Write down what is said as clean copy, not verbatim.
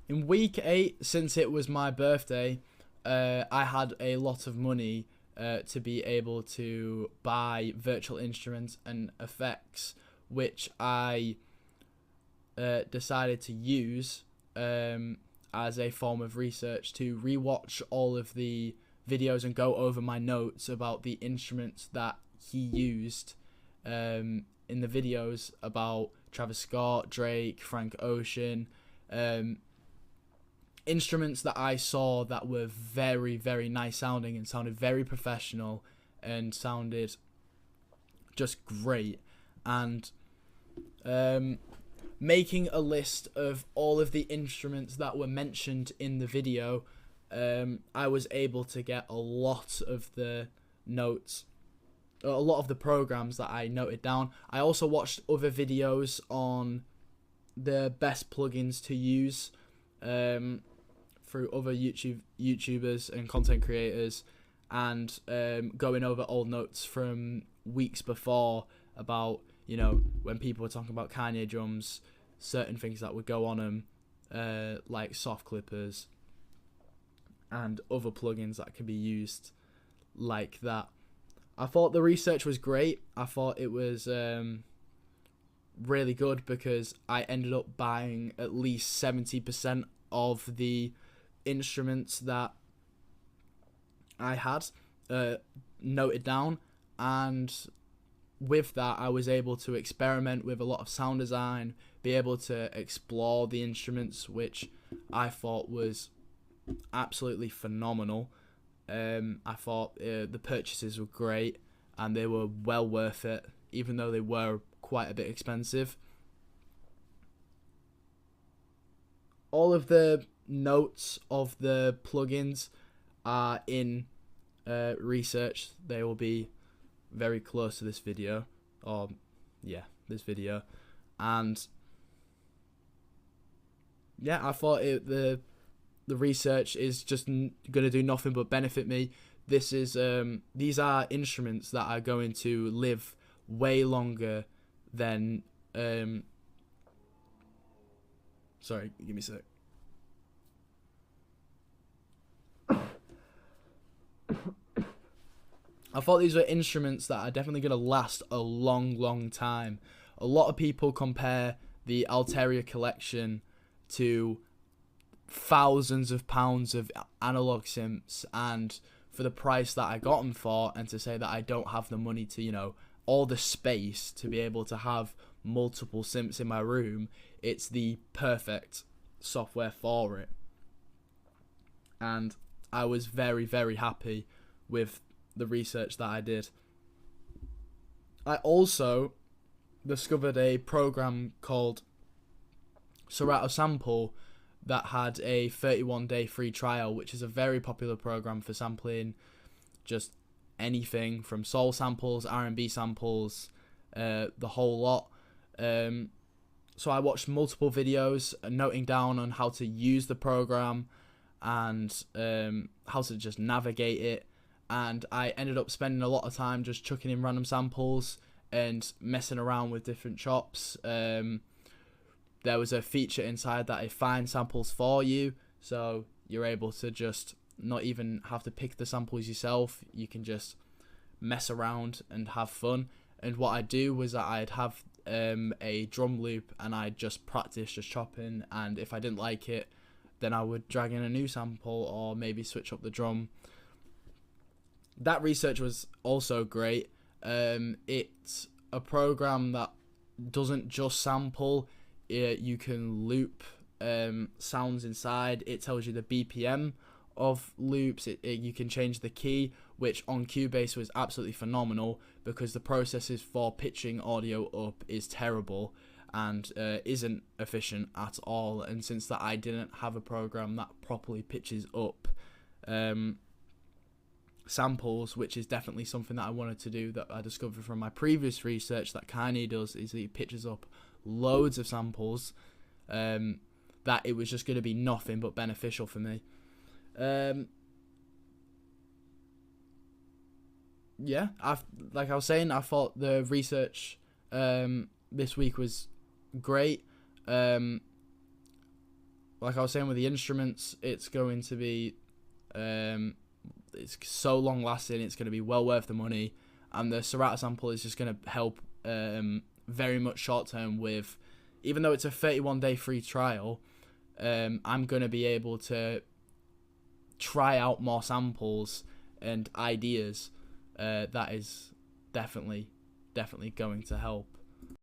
In week 8, since it was my birthday, I had a lot of money to be able to buy virtual instruments and effects, which I decided to use as a form of research to rewatch all of the videos and go over my notes about the instruments that he used in the videos about Travis Scott, Drake, Frank Ocean, instruments that I saw that were very, very nice sounding and sounded very professional and sounded just great. And making a list of all of the instruments that were mentioned in the video, I was able to get a lot of the notes, a lot of the programs that I noted down. I also watched other videos on the best plugins to use through other YouTubers and content creators, and going over old notes from weeks before about, you know, when people were talking about Kanye drums, certain things that would go on them, like soft clippers and other plugins that can be used like that. I thought the research was great. I thought it was really good because I ended up buying at least 70% of the instruments that I had noted down, and with that I was able to experiment with a lot of sound design, be able to explore the instruments, which I thought was absolutely phenomenal. I thought the purchases were great and they were well worth it, even though they were quite a bit expensive. All of the notes of the plugins are in research. They will be very close to this video, or this video. And yeah, I thought the research is just gonna do nothing but benefit me. This is these are instruments that are going to live way longer than sorry, give me a sec. I thought these were instruments that are definitely going to last a long, long time. A lot of people compare the Alteria collection to thousands of pounds of analog synths, and for the price that I got them for, and to say that I don't have the money to, you know, all the space to be able to have multiple synths in my room, it's the perfect software for it. And I was very, very happy with the research that I did. I also discovered a program called Serato Sample that had a 31-day free trial, which is a very popular program for sampling just anything from soul samples, R&B samples, the whole lot. So I watched multiple videos noting down on how to use the program and how to just navigate it. And I ended up spending a lot of time just chucking in random samples and messing around with different chops. There was a feature inside that it finds samples for you, so you're able to just not even have to pick the samples yourself. You can just mess around and have fun. And what I'd do was that I'd have a drum loop and I'd just practice just chopping, and if I didn't like it, then I would drag in a new sample or maybe switch up the drum. That research was also great. It's a program that doesn't just sample. You can loop sounds inside. It tells you the BPM of loops. You can change the key, which on Cubase was absolutely phenomenal because the processes for pitching audio up is terrible and isn't efficient at all. And since that I didn't have a program that properly pitches up samples, which is definitely something that I wanted to do, that I discovered from my previous research that Kanye does, is he pitches up loads of samples, that it was just going to be nothing but beneficial for me. Yeah, like I was saying, I thought the research this week was great. Well, like I was saying with the instruments, it's going to be it's so long lasting. It's going to be well worth the money, and the Serato sample is just going to help very much short term with, even though it's a 31-day free trial, I'm going to be able to try out more samples and ideas. That is definitely going to help.